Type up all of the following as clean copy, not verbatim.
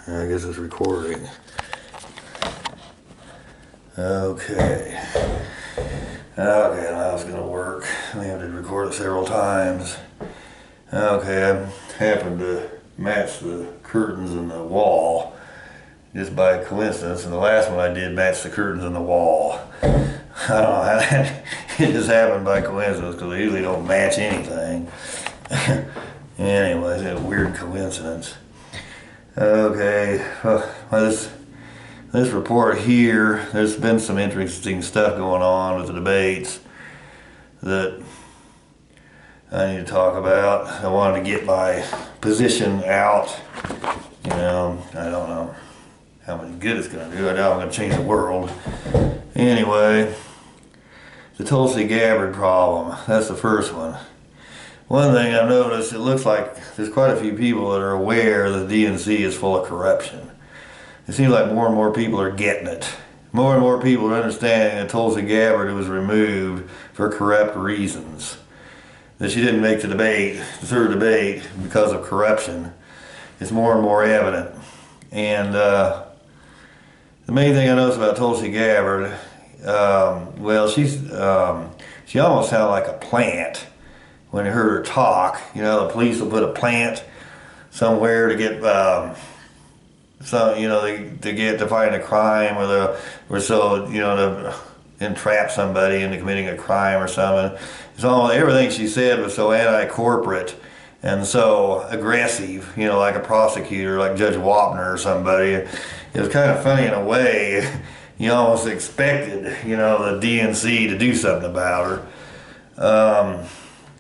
I guess it's recording. Okay, now it's gonna work. I have to record it several times. Okay, I happened to match the curtains in the wall just by coincidence, and the last one I did match the curtains in the wall. I don't know how that, it just happened by coincidence because I usually don't match anything. Anyways, it's a weird coincidence. Okay, this report here, there's been some interesting stuff going on with the debates that I need to talk about. I wanted to get my position out. You know, I don't know how much good it's going to do. I doubt I'm going to change the world. Anyway, the Tulsi Gabbard problem, that's the first one. One thing I've noticed, it looks like there's quite a few people that are aware that the DNC is full of corruption. It seems like more and more people are getting it. More and more people are understanding that Tulsi Gabbard was removed for corrupt reasons. That she didn't make the third debate because of corruption. It's more and more evident. And the main thing I noticed about Tulsi Gabbard, well, she almost sounded like a plant. When you heard her talk, you know, the police will put a plant somewhere to get, to find a crime, to entrap somebody into committing a crime or something. So everything she said was so anti-corporate and so aggressive, you know, like a prosecutor, like Judge Wapner or somebody. It was kind of funny in a way. You almost expected, you know, the DNC to do something about her.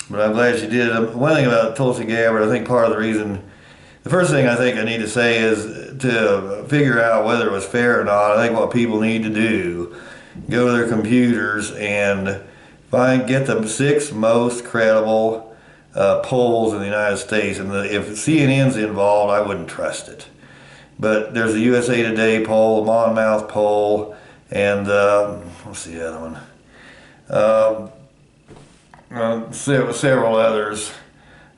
But I'm glad she did it. One thing about Tulsi Gabbard, I think part of the reason, the first thing I think I need to say is to figure out whether it was fair or not. I think what people need to do, go to their computers and get the 6 most credible polls in the United States. And if CNN's involved, I wouldn't trust it. But there's the USA Today poll, the Monmouth poll, and what's the other one? Several others,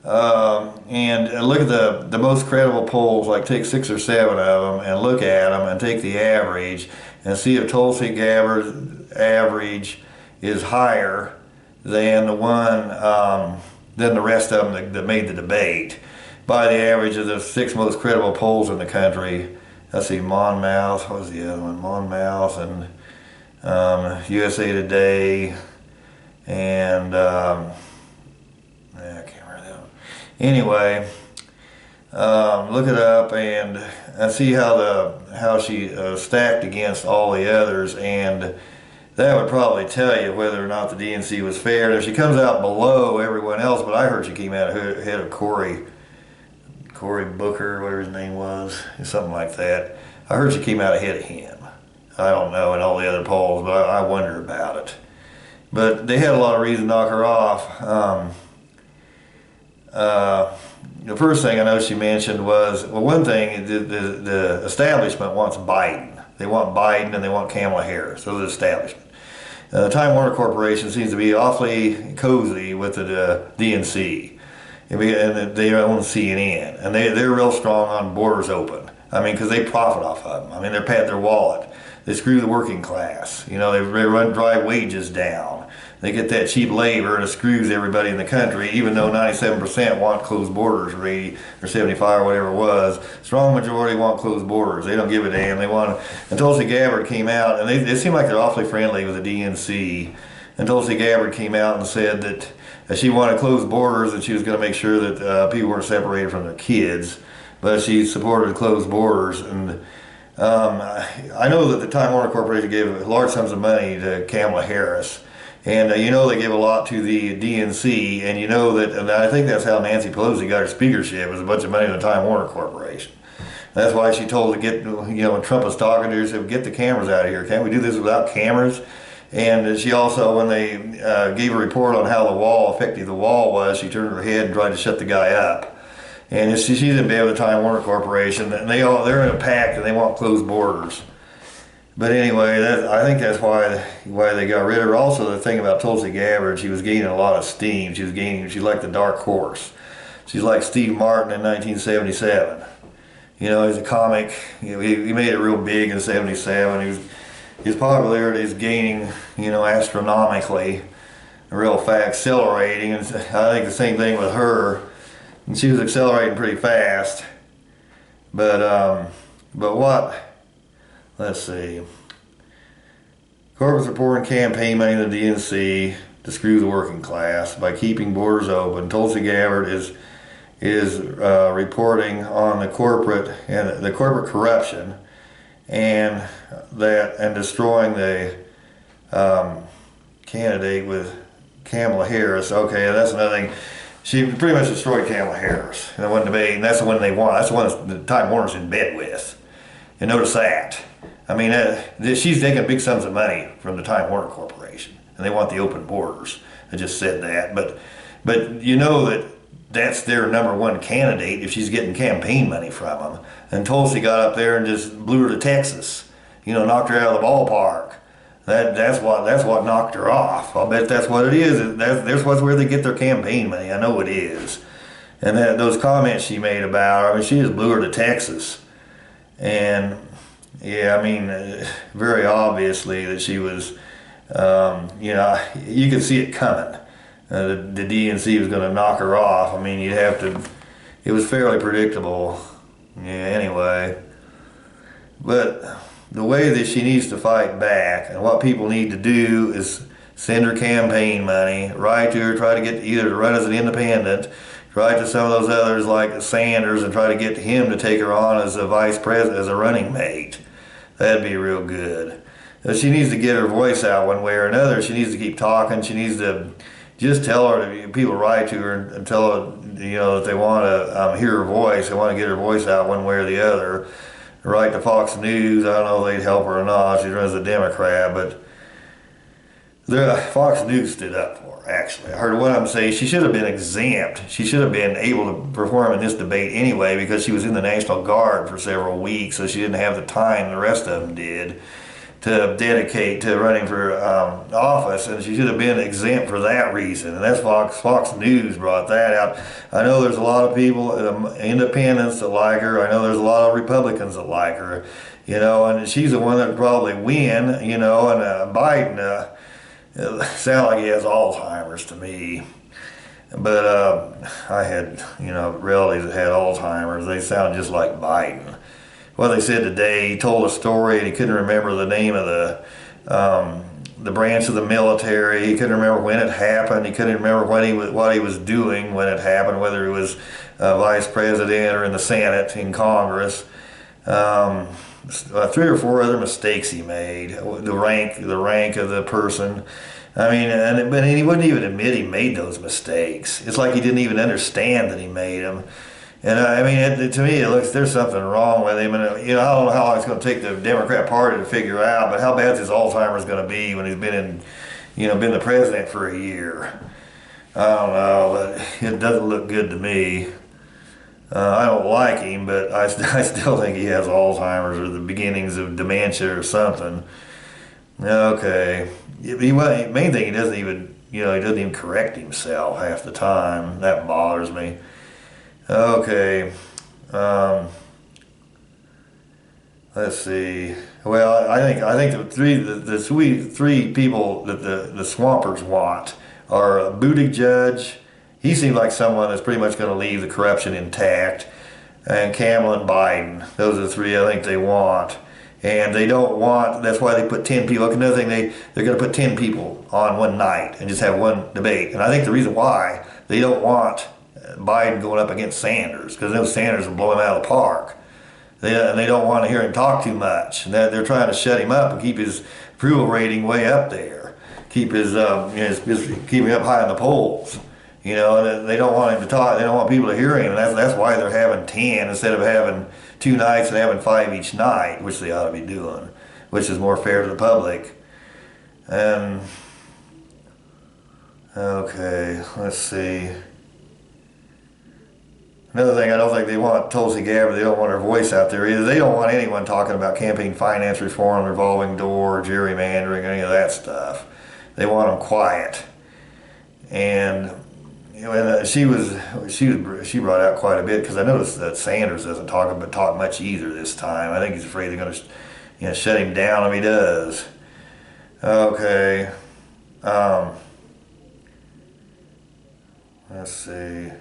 and look at the most credible polls, like take 6 or 7 of them and look at them and take the average and see if Tulsi Gabbard's average is higher than than the rest of them that made the debate by the average of the 6 most credible polls in the country. Let's see, Monmouth, what was the other one? Monmouth and USA Today. And I can't remember that one. Anyway, look it up and see how she stacked against all the others, and that would probably tell you whether or not the DNC was fair. And if she comes out below everyone else, but I heard she came out ahead of Cory Booker, whatever his name was, something like that. I heard she came out ahead of him. I don't know in all the other polls, but I wonder about it. But they had a lot of reason to knock her off. The first thing I know she mentioned was, well, one thing, the establishment wants Biden. They want Biden and they want Kamala Harris. Those are the establishment. The Time Warner Corporation seems to be awfully cozy with the DNC. And they own CNN. And they're real strong on borders open. I mean, because they profit off of them. I mean, they're patting their wallet. They screw the working class. You know, they drive wages down. They get that cheap labor and it screws everybody in the country, even though 97% want closed borders, or 80 or 75 or whatever it was. Strong majority want closed borders. They don't give a damn. And Tulsi Gabbard came out, and they seem like they're awfully friendly with the DNC. And Tulsi Gabbard came out and said that she wanted closed borders and she was going to make sure that people weren't separated from their kids. But she supported closed borders. And I know that the Time Warner Corporation gave large sums of money to Kamala Harris, and you know they give a lot to the DNC, and you know that, and I think that's how Nancy Pelosi got her speakership, was a bunch of money to the Time Warner Corporation. That's why she told to get, when Trump was talking to her, she said, get the cameras out of here. Can't we do this without cameras? And she also, when they gave a report on how effective the wall was, she turned her head and tried to shut the guy up. And she's in bed with the Time Warner Corporation, and they're in a pact and they want closed borders. But anyway, I think that's why they got rid of her. Also, the thing about Tulsi Gabbard, she was gaining a lot of steam. She's like the dark horse. She's like Steve Martin in 1977. You know, he's a comic. You know, he made it real big in '77. His popularity is gaining, you know, astronomically, real fast, accelerating. And I think the same thing with her. And she was accelerating pretty fast. But what? Let's see. Corporate's reporting campaign money to the DNC to screw the working class by keeping borders open. Tulsi Gabbard is reporting on the corporate corruption and destroying the candidate with Kamala Harris. Okay, that's another thing. She pretty much destroyed Kamala Harris in the one debate, and that's the one they want. That's the one that Time Warner's in bed with. And notice that. I mean, she's taking big sums of money from the Time Warner Corporation, and they want the open borders. I just said that, but you know that's their number one candidate if she's getting campaign money from them. And Tulsi got up there and just blew her to Texas. You know, knocked her out of the ballpark. That's what knocked her off. I'll bet that's what it is. That's where they get their campaign money. I know it is. And those comments she made about her, I mean, she just blew her to Texas. And yeah, I mean, very obviously that she was, you know, you could see it coming. The DNC was going to knock her off. I mean, it was fairly predictable. Yeah, anyway. But the way that she needs to fight back, and what people need to do is send her campaign money, write to her, try to get either to run as an independent, write to some of those others like Sanders and try to get him to take her on as a vice president, as a running mate. That'd be real good. She needs to get her voice out one way or another. She needs to keep talking. She needs to just tell her, people write to her and tell her, you know, that they want to hear her voice. They want to get her voice out one way or the other. Write to Fox News. I don't know if they'd help her or not. She runs a Democrat, but Fox News stood up for her, actually. I heard one of them say she should have been exempt. She should have been able to perform in this debate anyway because she was in the National Guard for several weeks, so she didn't have the time the rest of them did to dedicate to running for office, and she should have been exempt for that reason. And that's Fox News brought that out. I know there's a lot of people, independents that like her. I know there's a lot of Republicans that like her, you know, and she's the one that would probably win, you know, and Biden sounds like he has Alzheimer's to me. But I had, you know, relatives that had Alzheimer's. They sound just like Biden. What they said today, he told a story and he couldn't remember the name of the branch of the military. He couldn't remember when it happened. He couldn't remember what he was doing when it happened, whether he was vice president or in the Senate, in Congress. 3 or 4 other mistakes he made. The rank of the person. I mean, but he wouldn't even admit he made those mistakes. It's like he didn't even understand that he made them. And I mean, to me, it looks there's something wrong with him. And you know, I don't know how long it's going to take the Democrat Party to figure out. But how bad is his Alzheimer's going to be when he's been the president for a year? I don't know, but it doesn't look good to me. I don't like him, but I still think he has Alzheimer's or the beginnings of dementia or something. Okay, main thing he doesn't even correct himself half the time. That bothers me. Okay, let's see. Well, I think the three people that the Swampers want are Buttigieg. He seems like someone that's pretty much going to leave the corruption intact, and Kamala and Biden. Those are the 3 I think they want. And they don't want, that's why they put 10 people. Look, another thing, they're going to put 10 people on one night and just have one debate. And I think the reason why they don't want Biden going up against Sanders, because those Sanders will blow him out of the park. And they don't want to hear him talk too much. And they're trying to shut him up and keep his approval rating way up there. Keep keep him up high in the polls. You know, and they don't want him to talk. They don't want people to hear him. And that's why they're having 10 instead of having 2 nights and having 5 each night, which they ought to be doing, which is more fair to the public. Okay, let's see. Another thing, I don't think they want Tulsi Gabbard. They don't want her voice out there either. They don't want anyone talking about campaign finance reform, revolving door, gerrymandering, any of that stuff. They want them quiet. And and she brought out quite a bit, because I noticed that Sanders doesn't talk much either this time. I think he's afraid they're going to shut him down if he does. Okay. Let's see.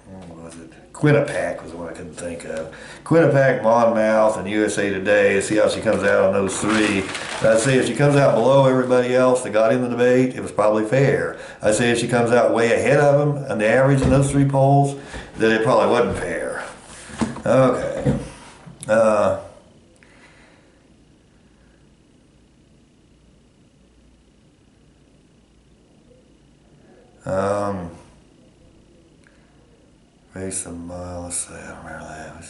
What was it? Quinnipiac was the one I couldn't think of. Quinnipiac, Monmouth, and USA Today. See how she comes out on those three. I'd say if she comes out below everybody else that got in the debate, it was probably fair. I'd say if she comes out way ahead of them on the average in those three polls, then it probably wasn't fair. Okay. Race a mile, let's see, I don't remember that.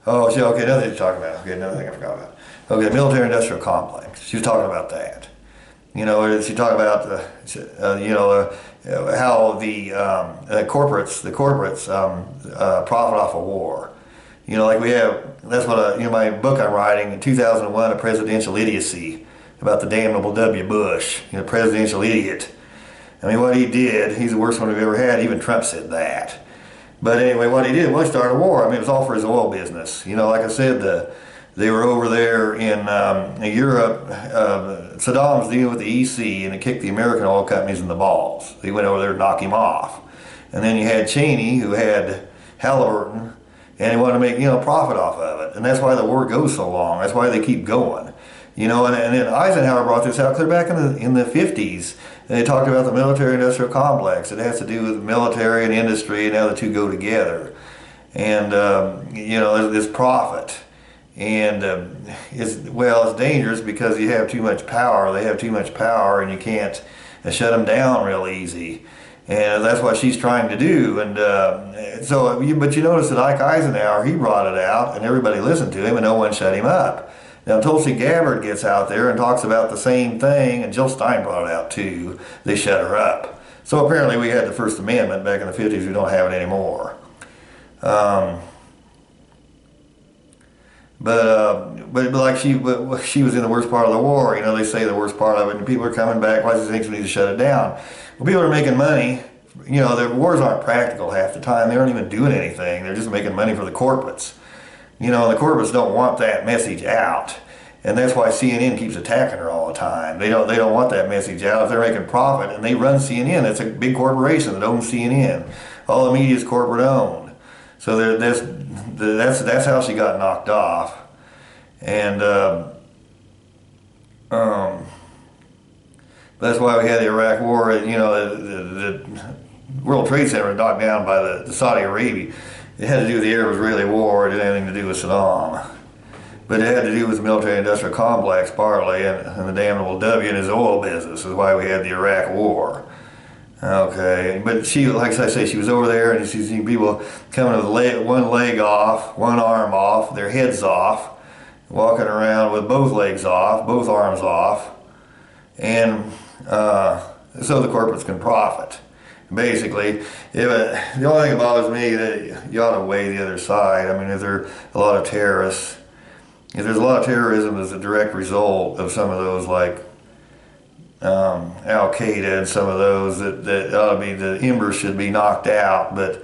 Oh, okay, another thing to talk about. Okay, another thing I forgot about. Okay, military-industrial complex. She was talking about that. She talked about how the corporates profit off of war. Like we have. That's what my book I'm writing in 2001, A Presidential Idiocy, about the damnable W. Bush, presidential idiot. I mean, what he did, he's the worst one we've ever had. Even Trump said that. But anyway, what he did was start a war. I mean, it was all for his oil business. Like I said, they were over there in Europe. Saddam was dealing with the EC, and it kicked the American oil companies in the balls. He went over there to knock him off. And then you had Cheney, who had Halliburton, and he wanted to make profit off of it. And that's why the war goes so long. That's why they keep going. And then Eisenhower brought this out clear back in the 50s. And they talked about the military-industrial complex. It has to do with military and industry, and how the two go together. And, there's profit. And it's dangerous because you have too much power. They have too much power, and you can't shut them down real easy. And that's what she's trying to do. And but you notice that Ike Eisenhower, he brought it out, and everybody listened to him, and no one shut him up. Now, Tulsi Gabbard gets out there and talks about the same thing, and Jill Stein brought it out too. They shut her up. So apparently we had the First Amendment back in the 50s. We don't have it anymore. But like she was in the worst part of the war. They say the worst part of it, and people are coming back. Why does he think we need to shut it down? Well, people are making money. The wars aren't practical half the time. They aren't even doing anything. They're just making money for the corporates. The corporates don't want that message out, and that's why CNN keeps attacking her all the time. They don't want that message out. If they're making profit, and they run CNN, it's a big corporation that owns CNN. All the media is corporate owned. So that's how she got knocked off, and that's why we had the Iraq War. The World Trade Center was knocked down by the Saudi Arabia. It had to do with the Arab-Israeli War. It didn't have anything to do with Saddam. But it had to do with the military-industrial complex, partly, and the damnable W in his oil business is why we had the Iraq War. Okay, but she, like I say, she was over there, and she's seen people coming with one leg off, one arm off, their heads off, walking around with both legs off, both arms off, and so the corporates can profit. Basically, the only thing that bothers me that you ought to weigh the other side. I mean, if there are a lot of terrorists, if there's a lot of terrorism as a direct result of some of those, like Al Qaeda and some of those, that ought to be, the embers should be knocked out. But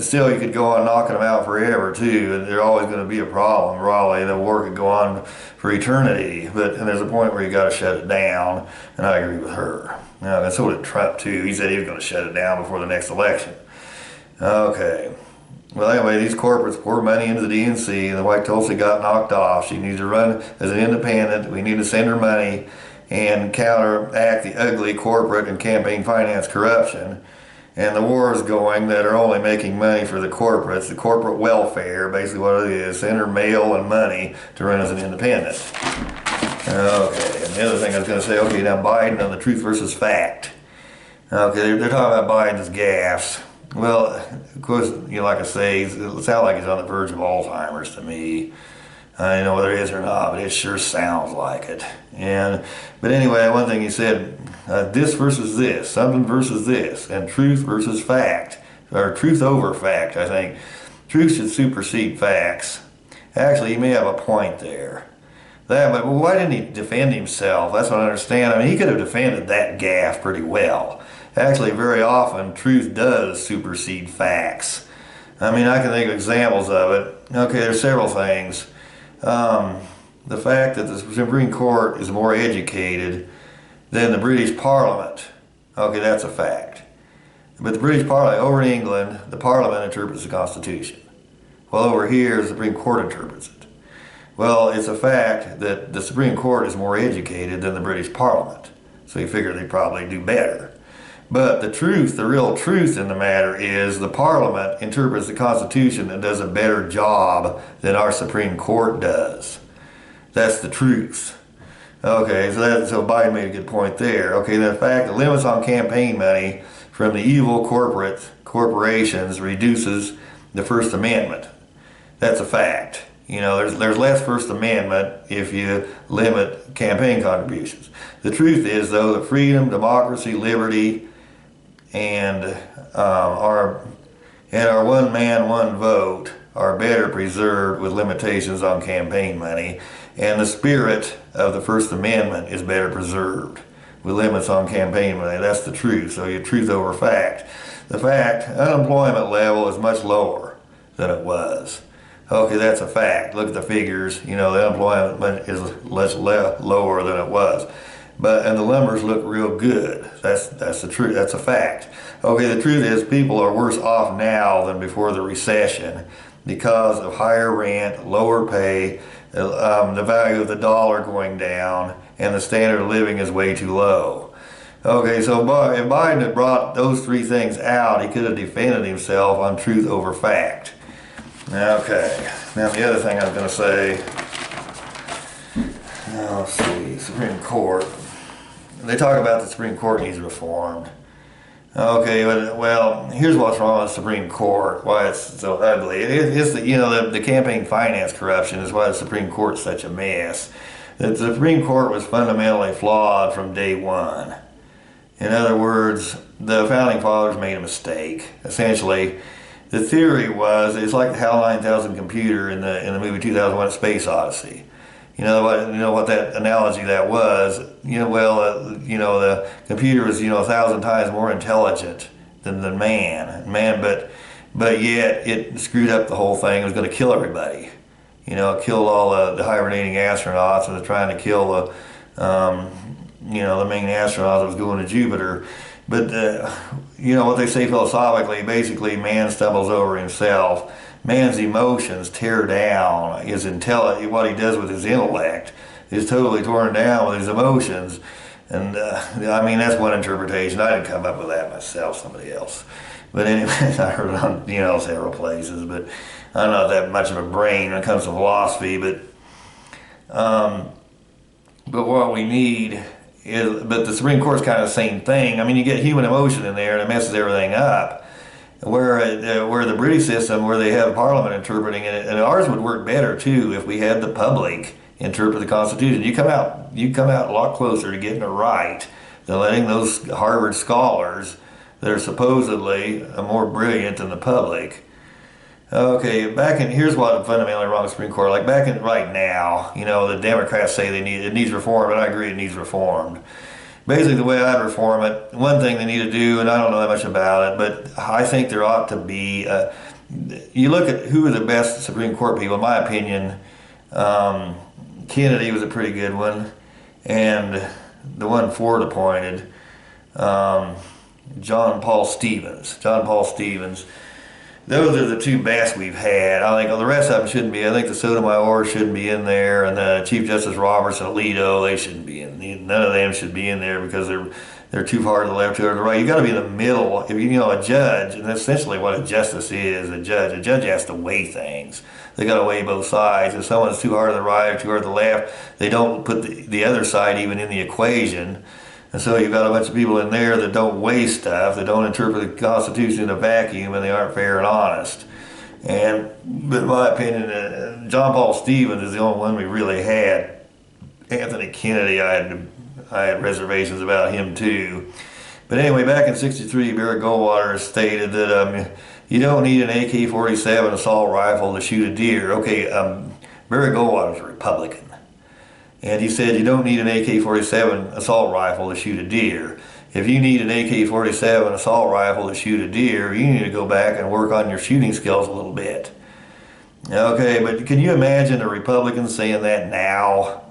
still, you could go on knocking them out forever too, and there's always going to be a problem. Probably the war could go on for eternity. And there's a point where you got to shut it down, and I agree with her. And so did Trump too. He said he was going to shut it down before the next election. Okay. Well, anyway, these corporates pour money into the DNC, and the White Tulsi got knocked off. She needs to run as an independent. We need to send her money and counteract the ugly corporate and campaign finance corruption. And the wars going that are only making money for the corporates, the corporate welfare, basically what it is, send her mail and money to run as an independent. Okay, and the other thing I was going to say, okay, now Biden on the truth versus fact. Okay, they're talking about Biden's gaffes. Well, of course, like I say, it sounds like he's on the verge of Alzheimer's to me. I don't know whether it is or not, but it sure sounds like it. But anyway, one thing he said, this versus this, something versus this, and truth versus fact, or truth over fact, I think. Truth should supersede facts. Actually, he may have a point there. That, but why didn't he defend himself? That's what I understand. I mean, he could have defended that gaffe pretty well. Actually, very often, truth does supersede facts. I mean, I can think of examples of it. Okay, there's several things. The fact that the Supreme Court is more educated than the British Parliament. Okay, that's a fact. But the British Parliament, over in England, the Parliament interprets the Constitution. Well, over here, the Supreme Court interprets it. Well, it's a fact that the Supreme Court is more educated than the British Parliament. So you figure they probably do better. But the truth, the real truth in the matter is the Parliament interprets the Constitution and does a better job than our Supreme Court does. That's the truth. Okay, so Biden made a good point there. Okay, the fact the limits on campaign money from the evil corporations reduces the First Amendment. That's a fact. You know, there's less First Amendment if you limit campaign contributions. The truth is, though, that freedom, democracy, liberty, and our one man, one vote are better preserved with limitations on campaign money, and the spirit of the First Amendment is better preserved with limits on campaign money. That's the truth. So your truth over fact. The fact, unemployment level is much lower than it was. Okay, that's a fact. Look at the figures. You know, the unemployment is less lower than it was. And the numbers look real good. That's the truth. That's a fact. Okay, the truth is people are worse off now than before the recession because of higher rent, lower pay, the value of the dollar going down, and the standard of living is way too low. Okay, so if Biden had brought those three things out, he could have defended himself on truth over fact. Okay, now the other thing I was going to say, let's see, Supreme Court. They talk about the Supreme Court needs reformed. Okay, well, here's what's wrong with the Supreme Court, why it's so ugly. It's the campaign finance corruption is why the Supreme Court's such a mess. The Supreme Court was fundamentally flawed from day one. In other words, the Founding Fathers made a mistake. Essentially, the theory was it's like the HAL 9000 computer in the movie 2001: Space Odyssey. You know what that analogy that was. The computer was 1,000 times more intelligent than man. But yet it screwed up the whole thing. It was going to kill everybody. You know, it killed all the hibernating astronauts and was trying to kill the main astronaut that was going to Jupiter. But what they say philosophically, basically man stumbles over himself. Man's emotions tear down his intelligence. What he does with his intellect is totally torn down with his emotions. And that's one interpretation. I didn't come up with that myself, somebody else. But anyway, I heard it on several places. But I'm not that much of a brain when it comes to philosophy. But what we need is, but the Supreme Court's kind of the same thing. I mean, you get human emotion in there and it messes everything up. Where the British system, where they have Parliament interpreting it, and ours would work better too if we had the public interpret the Constitution. You come out a lot closer to getting it right than letting those Harvard scholars that are supposedly more brilliant than the public. Okay, here's what fundamentally wrong with the Supreme Court. Like right now, the Democrats say it needs reform, and I agree it needs reformed. Basically, the way I'd reform it, one thing they need to do, and I don't know that much about it, but I think there ought to be, you look at who are the best Supreme Court people, in my opinion, Kennedy was a pretty good one, and the one Ford appointed, John Paul Stevens. Those are the two best we've had. I think the rest of them shouldn't be. I think the Sotomayor shouldn't be in there, and Chief Justice Roberts and Alito, they shouldn't be in. None of them should be in there because they're too far to the left, too far to the right. You got to be in the middle. If a judge, and that's essentially what a justice is. A judge has to weigh things. They got to weigh both sides. If someone's too hard to the right or too hard to the left, they don't put the other side even in the equation. And so you've got a bunch of people in there that don't weigh stuff, that don't interpret the Constitution in a vacuum, and they aren't fair and honest. But in my opinion, John Paul Stevens is the only one we really had. Anthony Kennedy, I had reservations about him too. But anyway, back in '63, Barry Goldwater stated that you don't need an AK-47 assault rifle to shoot a deer. Okay, Barry Goldwater's a Republican. And he said you don't need an AK-47 assault rifle to shoot a deer. If you need an AK-47 assault rifle to shoot a deer, you need to go back and work on your shooting skills a little bit. Okay, but can you imagine the Republicans saying that now?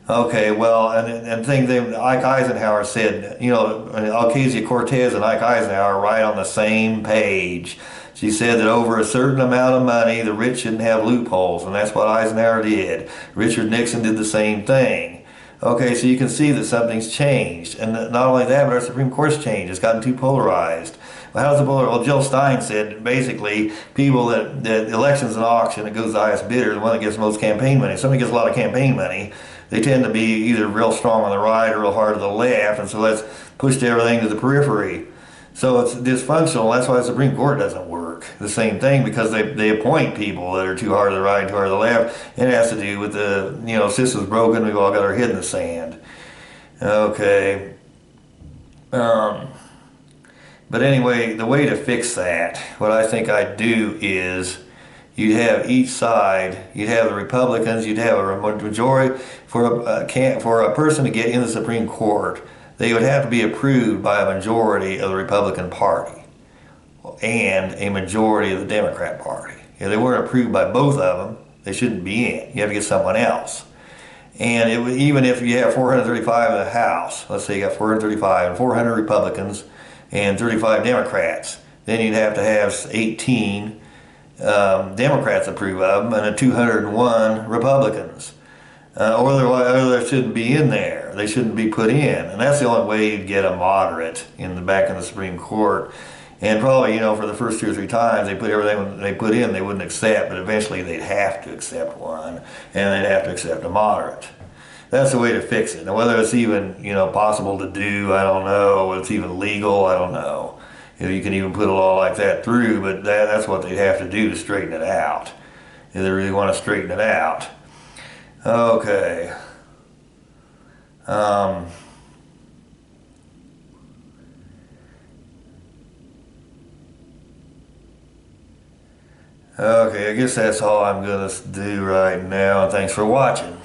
Okay, well, and thing Ike Eisenhower said, you know, Ocasio-Cortez and Ike Eisenhower are right on the same page. She said that over a certain amount of money, the rich shouldn't have loopholes, and that's what Eisenhower did. Richard Nixon did the same thing. Okay, so you can see that something's changed. And not only that, but our Supreme Court's changed. It's gotten too polarized. Well, how's the polar? Well, Jill Stein said basically people that election's an auction, it goes to the highest bidder, the one that gets the most campaign money. If somebody gets a lot of campaign money, they tend to be either real strong on the right or real hard to the left, and so that's pushed everything to the periphery. So it's dysfunctional. That's why the Supreme Court doesn't work. The same thing, because they appoint people that are too hard to the right and too hard to the left. It has to do with the, you know, system's broken, we've all got our head in the sand. Okay. But anyway, the way to fix that, what I think I'd do is you'd have each side, you'd have the Republicans, you'd have a majority for a person to get in the Supreme Court. They would have to be approved by a majority of the Republican Party and a majority of the Democrat Party. If they weren't approved by both of them, they shouldn't be in. You have to get someone else. And even if you have 435 in the House, let's say you got 435 and 400 Republicans and 35 Democrats, then you'd have to have 18 Democrats approve of them and 201 Republicans. Or they shouldn't be in there. They shouldn't be put in. And that's the only way you'd get a moderate back in the Supreme Court. And probably, you know, for the first 2 or 3 times, they put everything they put in, they wouldn't accept, but eventually they'd have to accept one, and they'd have to accept a moderate. That's the way to fix it. Now, whether it's even, you know, possible to do, I don't know. Whether it's even legal, I don't know. You can even put a law like that through, but that's what they'd have to do to straighten it out, if they really want to straighten it out. Okay. Okay, I guess that's all I'm going to do right now, and thanks for watching.